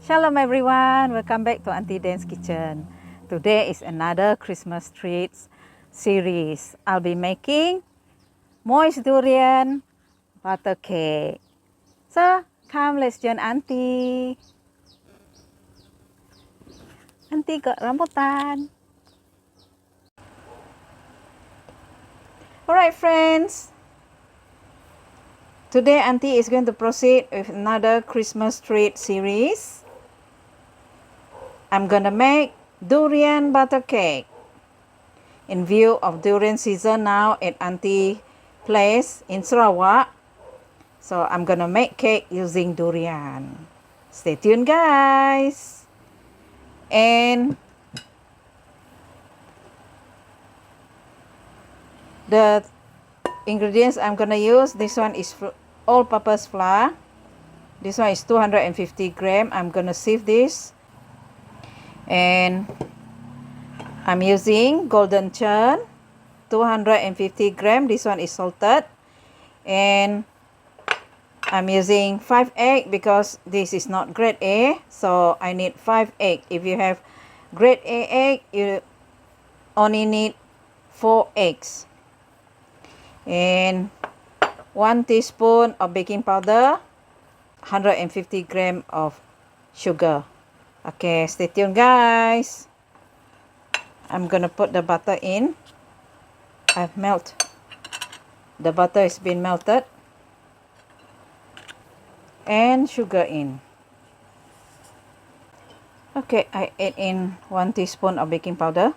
Shalom everyone, welcome back to Aunty Dann's kitchen. Today is another Christmas treats series. I'll be making moist durian butter cake. So come, let's join Aunty. Aunty got rambutan. Alright friends, today Aunty is going to proceed with another Christmas treat series. I'm gonna make durian butter cake. In view of durian season now at Aunty place in Sarawak, so I'm gonna make cake using durian. Stay tuned guys. And the ingredients I'm gonna use, this one is all-purpose flour. This one is 250 gram. I'm gonna sieve this, and I'm using golden churn 250 gram. This one is salted, and I'm using 5 eggs because this is not grade A, so I need 5 eggs. If you have grade A egg, you only need 4 eggs. And 1 teaspoon of baking powder, 150 gram of sugar. Okay, stay tuned guys. I'm gonna put the butter in. I've melted. The butter is been melted. And sugar in. Okay, I add in 1 teaspoon of baking powder.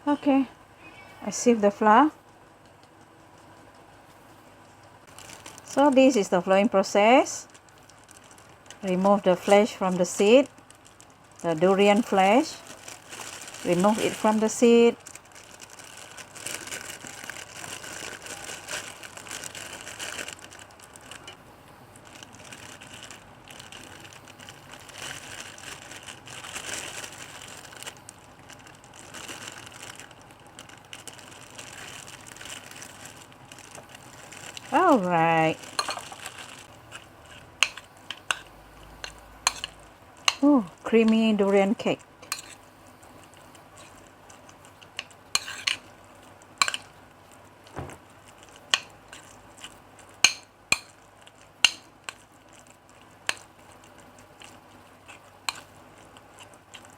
Okay, I sieve the flour. So this is the flowing process. Remove the flesh from the seed, the durian flesh. Remove it from the seed. All right. Oh, creamy durian cake.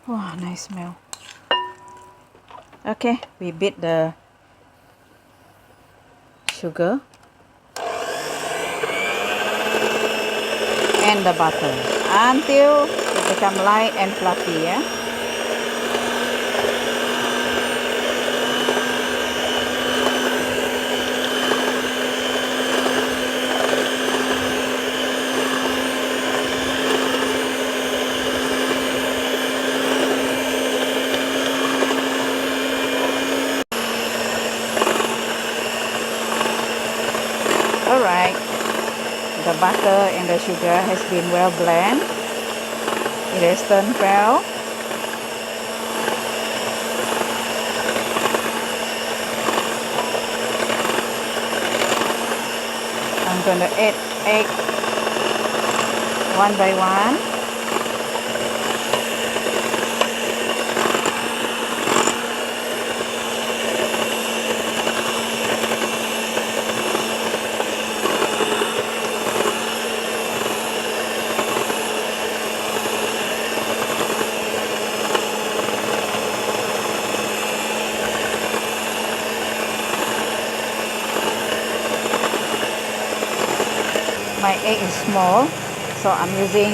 Wow, nice smell. Okay, we beat the sugar and the butter until it become light and fluffy, yeah? Alright, the butter and the sugar has been well blended. It has turned pale. I'm going to add egg one by one. My egg is small, so I'm using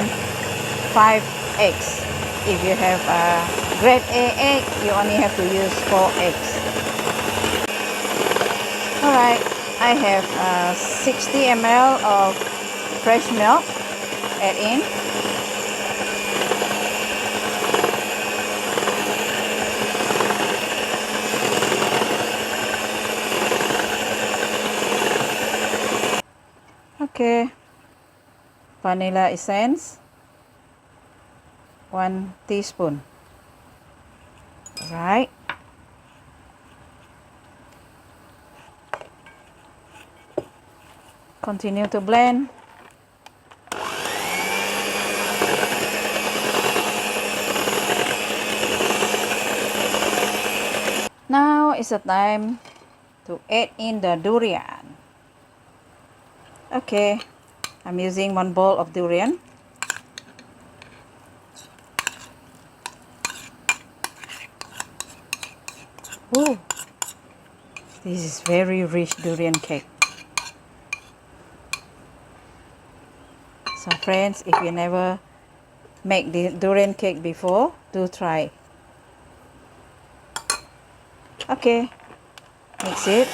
5 eggs. If you have a grade A egg, you only have to use 4 eggs. Alright, I have 60 ml of fresh milk. Add in. Okay, vanilla essence, 1 teaspoon. Right. Continue to blend. is the time to add in the durian. Okay, I'm using 1 bowl of durian. Ooh, this is very rich durian cake. So friends, if you never make the durian cake before, do try. Okay, mix it.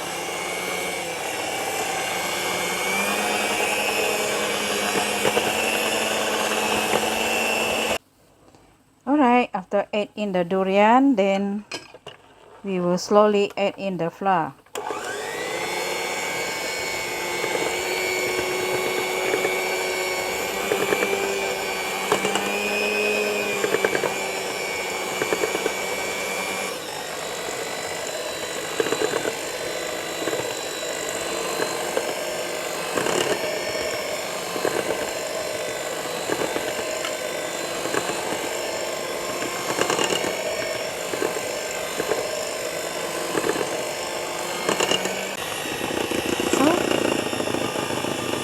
Alright, after add in the durian, then we will slowly add in the flour.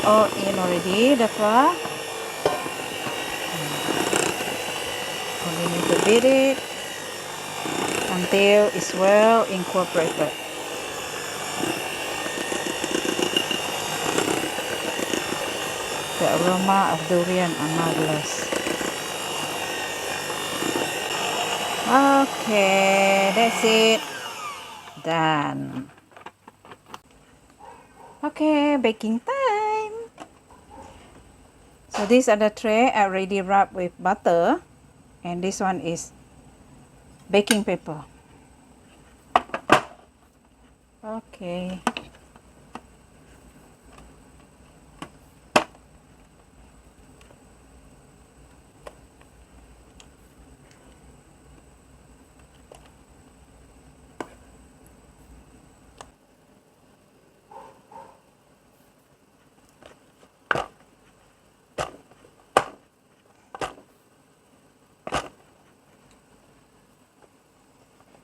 All in already, the flour. Continue to beat it until it's well incorporated. The aroma of durian are marvelous. Okay, that's it. Done. Okay, baking time. So these are the tray I already wrapped with butter, and this one is baking paper. Okay.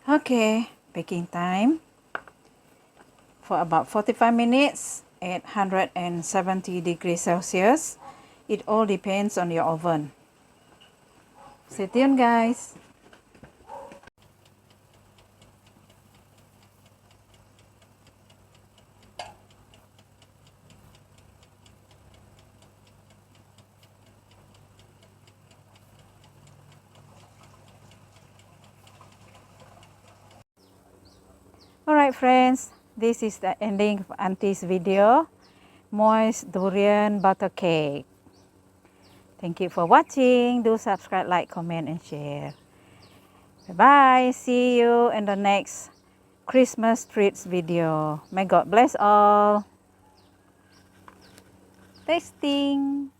Okay, baking time for about 45 minutes at 170 degrees Celsius. It all depends on your oven. Stay tuned, guys. Alright friends, this is the ending of Auntie's video, Moist Durian Butter Cake. Thank you for watching. Do subscribe, like, comment, and share. Bye-bye. See you in the next Christmas treats video. May God bless all. Tasting.